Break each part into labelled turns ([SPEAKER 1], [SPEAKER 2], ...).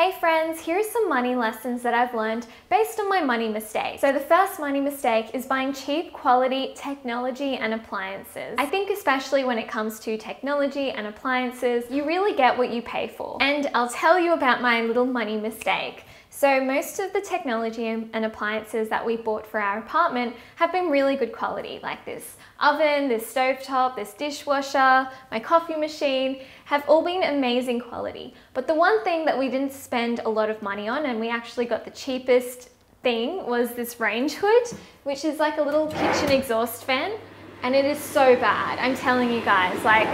[SPEAKER 1] Hey friends, here are some money lessons that I've learned based on my money mistakes. So the first money mistake is buying cheap quality technology and appliances. I think especially when it comes to technology and appliances, you really get what you pay for. And I'll tell you about my little money mistake. So most of the technology and appliances that we bought for our apartment have been really good quality, like this oven, this stovetop, this dishwasher, my coffee machine, have all been amazing quality. But the one thing that we didn't spend a lot of money on, and we actually got the cheapest thing, was this range hood, which is like a little kitchen exhaust fan. And it is so bad, I'm telling you guys. Like,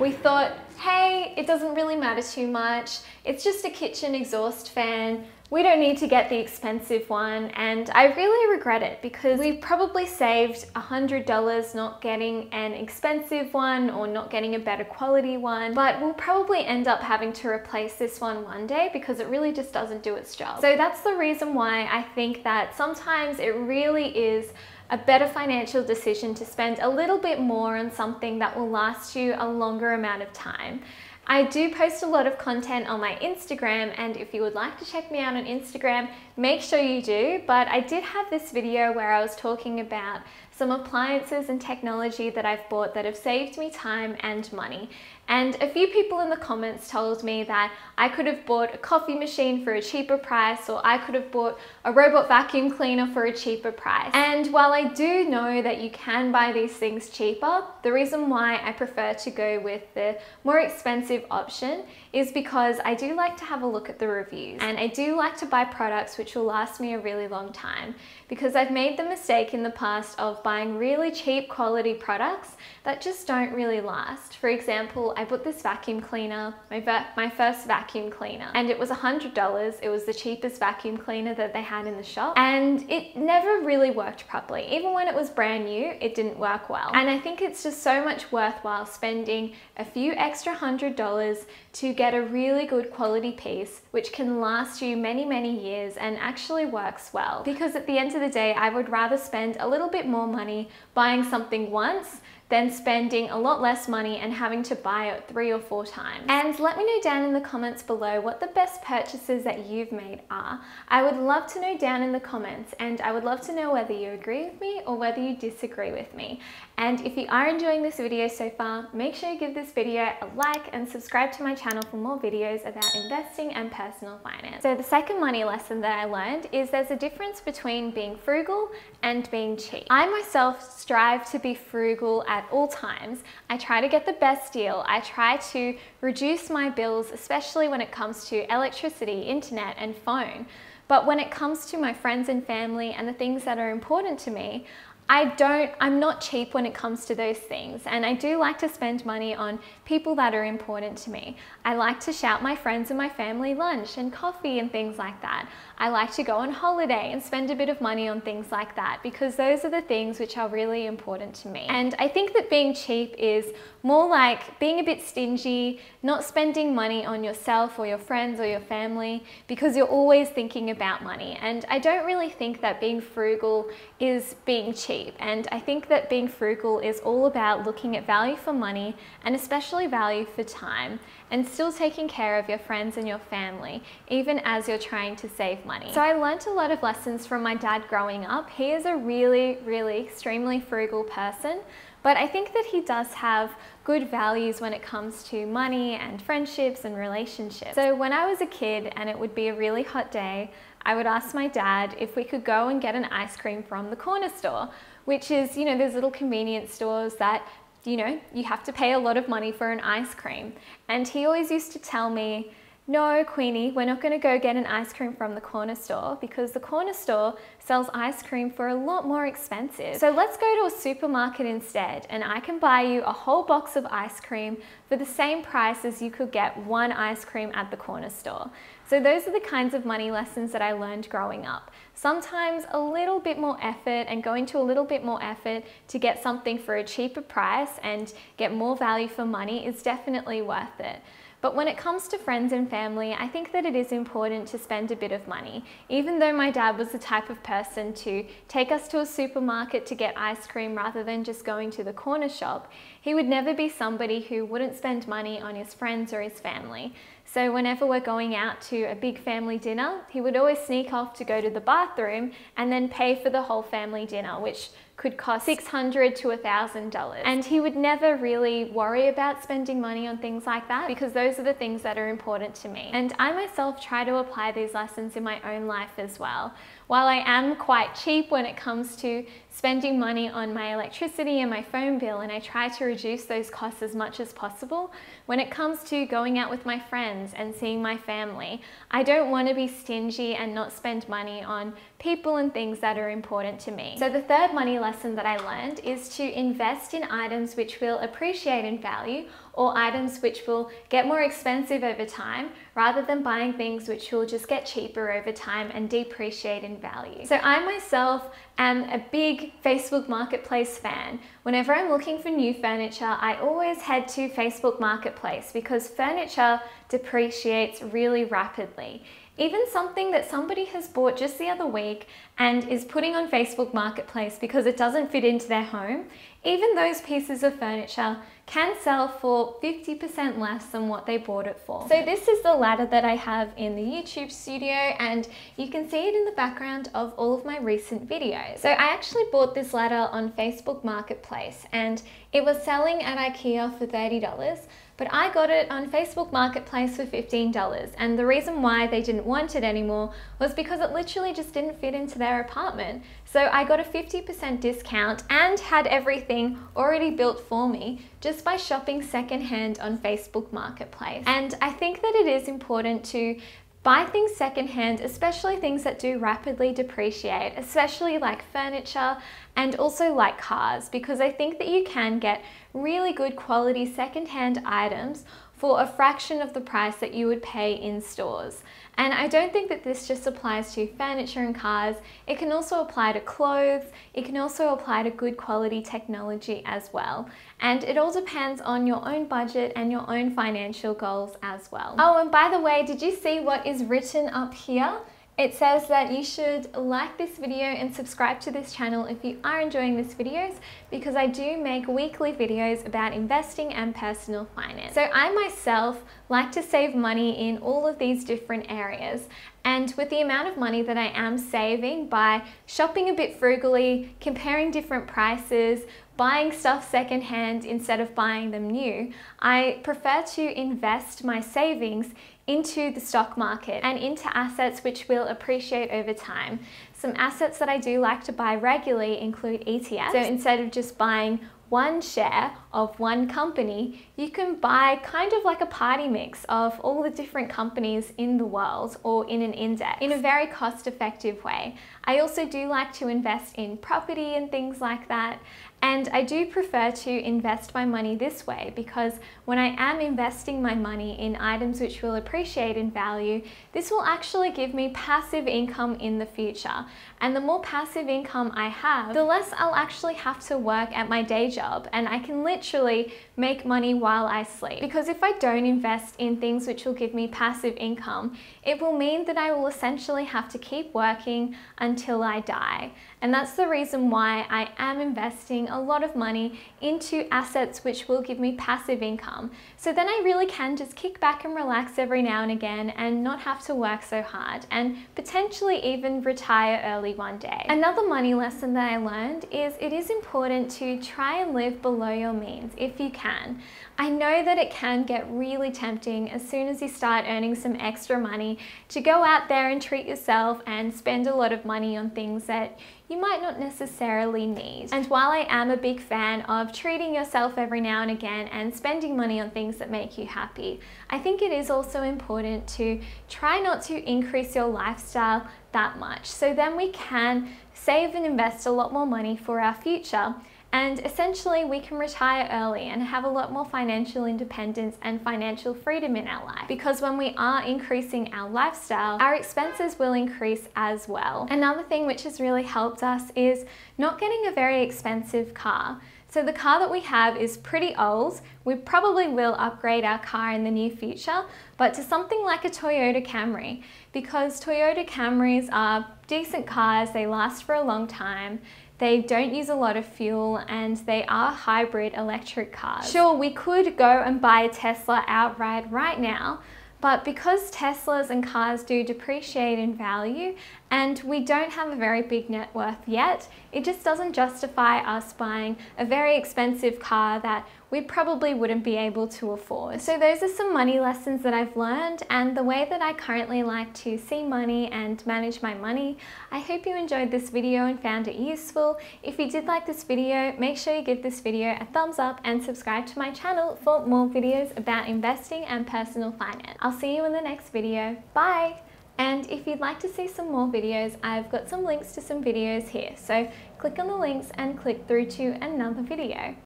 [SPEAKER 1] we thought, hey, it doesn't really matter too much. It's just a kitchen exhaust fan. We don't need to get the expensive one, and I really regret it because we probably saved $100 not getting an expensive one or not getting a better quality one, but we'll probably end up having to replace this one day because it really just doesn't do its job. So that's the reason why I think that sometimes it really is a better financial decision to spend a little bit more on something that will last you a longer amount of time. I do post a lot of content on my Instagram, and if you would like to check me out on Instagram, make sure you do. But I did have this video where I was talking about some appliances and technology that I've bought that have saved me time and money. And a few people in the comments told me that I could have bought a coffee machine for a cheaper price, or I could have bought a robot vacuum cleaner for a cheaper price. And while I do know that you can buy these things cheaper, the reason why I prefer to go with the more expensive option is because I do like to have a look at the reviews, and I do like to buy products which will last me a really long time, because I've made the mistake in the past of buying really cheap quality products that just don't really last. For example, I bought this vacuum cleaner, my first vacuum cleaner, and it was $100. It was the cheapest vacuum cleaner that they had in the shop, and it never really worked properly. Even when it was brand new, it didn't work well. And I think it's just so much worthwhile spending a few extra $100 to get a really good quality piece which can last you many, many years and actually works well. Because at the end of the day, I would rather spend a little bit more money buying something once than spending a lot less money and having to buy it 3 or 4 times. And let me know down in the comments below what the best purchases that you've made are. I would love to know down in the comments, and I would love to know whether you agree with me or whether you disagree with me. And if you are enjoying this video so far, make sure you give this video a like and subscribe to my channel for more videos about investing and personal finance. So the second money lesson that I learned is there's a difference between being frugal and being cheap. I myself strive to be frugal at all times. I try to get the best deal. I try to reduce my bills, especially when it comes to electricity, internet, and phone. But when it comes to my friends and family and the things that are important to me, I'm not cheap when it comes to those things, and I do like to spend money on people that are important to me. I like to shout my friends and my family lunch and coffee and things like that. I like to go on holiday and spend a bit of money on things like that, because those are the things which are really important to me. And I think that being cheap is more like being a bit stingy, not spending money on yourself or your friends or your family because you're always thinking about money. And I don't really think that being frugal is being cheap. And I think that being frugal is all about looking at value for money, and especially value for time, and still taking care of your friends and your family, even as you're trying to save money. So I learned a lot of lessons from my dad growing up. He is a really, really extremely frugal person, but I think that he does have good values when it comes to money and friendships and relationships. So when I was a kid and it would be a really hot day, I would ask my dad if we could go and get an ice cream from the corner store, which is, you know, those little convenience stores that, you know, you have to pay a lot of money for an ice cream. And he always used to tell me, no, Queenie, we're not going to go get an ice cream from the corner store because the corner store sells ice cream for a lot more expensive. So let's go to a supermarket instead, and I can buy you a whole box of ice cream for the same price as you could get one ice cream at the corner store. So those are the kinds of money lessons that I learned growing up. Sometimes a little bit more effort and going to a little bit more effort to get something for a cheaper price and get more value for money is definitely worth it. But when it comes to friends and family, I think that it is important to spend a bit of money. Even though my dad was the type of person to take us to a supermarket to get ice cream rather than just going to the corner shop, he would never be somebody who wouldn't spend money on his friends or his family. So whenever we're going out to a big family dinner, he would always sneak off to go to the bathroom and then pay for the whole family dinner, which could cost $600 to $1,000. And he would never really worry about spending money on things like that because those are the things that are important to me. And I myself try to apply these lessons in my own life as well. While I am quite cheap when it comes to spending money on my electricity and my phone bill, and I try to reduce those costs as much as possible, when it comes to going out with my friends and seeing my family, I don't want to be stingy and not spend money on people and things that are important to me. So the third money lesson that I learned is to invest in items which will appreciate in value, or items which will get more expensive over time, rather than buying things which will just get cheaper over time and depreciate in value. So I myself am a big Facebook Marketplace fan. Whenever I'm looking for new furniture, I always head to Facebook Marketplace because furniture depreciates really rapidly. Even something that somebody has bought just the other week and is putting on Facebook Marketplace because it doesn't fit into their home, even those pieces of furniture can sell for 50% less than what they bought it for. So this is the ladder that I have in the YouTube studio, and you can see it in the background of all of my recent videos. So I actually bought this ladder on Facebook Marketplace and it was selling at IKEA for $30. But I got it on Facebook Marketplace for $15, and the reason why they didn't want it anymore was because it literally just didn't fit into their apartment. So I got a 50% discount and had everything already built for me just by shopping secondhand on Facebook Marketplace. And I think that it is important to buy things secondhand, especially things that do rapidly depreciate, especially like furniture and also like cars, because I think that you can get really good quality secondhand items for a fraction of the price that you would pay in stores. And I don't think that this just applies to furniture and cars. It can also apply to clothes. It can also apply to good quality technology as well. And it all depends on your own budget and your own financial goals as well. Oh, and by the way, did you see what is written up here? It says that you should like this video and subscribe to this channel if you are enjoying these videos, because I do make weekly videos about investing and personal finance. So I myself like to save money in all of these different areas. And with the amount of money that I am saving by shopping a bit frugally, comparing different prices, buying stuff secondhand instead of buying them new, I prefer to invest my savings into the stock market and into assets which will appreciate over time. Some assets that I do like to buy regularly include ETFs. So instead of just buying one share of one company, you can buy kind of like a party mix of all the different companies in the world or in an index in a very cost-effective way. I also do like to invest in property and things like that. And I do prefer to invest my money this way because when I am investing my money in items which will appreciate in value, this will actually give me passive income in the future. And the more passive income I have, the less I'll actually have to work at my day job, and I can literally make money while I sleep. Because if I don't invest in things which will give me passive income, it will mean that I will essentially have to keep working until I die. And that's the reason why I am investing a lot of money into assets which will give me passive income. So then I really can just kick back and relax every now and again and not have to work so hard, and potentially even retire early one day. Another money lesson that I learned is it is important to try and live below your means if you can. I know that it can get really tempting as soon as you start earning some extra money to go out there and treat yourself and spend a lot of money on things that you might not necessarily need. And while I am a big fan of treating yourself every now and again and spending money on things that make you happy, I think it is also important to try not to increase your lifestyle that much. So then we can save and invest a lot more money for our future. And essentially we can retire early and have a lot more financial independence and financial freedom in our life. Because when we are increasing our lifestyle, our expenses will increase as well. Another thing which has really helped us is not getting a very expensive car. So the car that we have is pretty old. We probably will upgrade our car in the near future, but to something like a Toyota Camry, because Toyota Camrys are decent cars, they last for a long time, they don't use a lot of fuel, and they are hybrid electric cars. Sure, we could go and buy a Tesla outright right now, but because Teslas and cars do depreciate in value and we don't have a very big net worth yet, it just doesn't justify us buying a very expensive car that we probably wouldn't be able to afford. So those are some money lessons that I've learned and the way that I currently like to see money and manage my money. I hope you enjoyed this video and found it useful. If you did like this video, make sure you give this video a thumbs up and subscribe to my channel for more videos about investing and personal finance. I'll see you in the next video. Bye! And if you'd like to see some more videos, I've got some links to some videos here. So click on the links and click through to another video.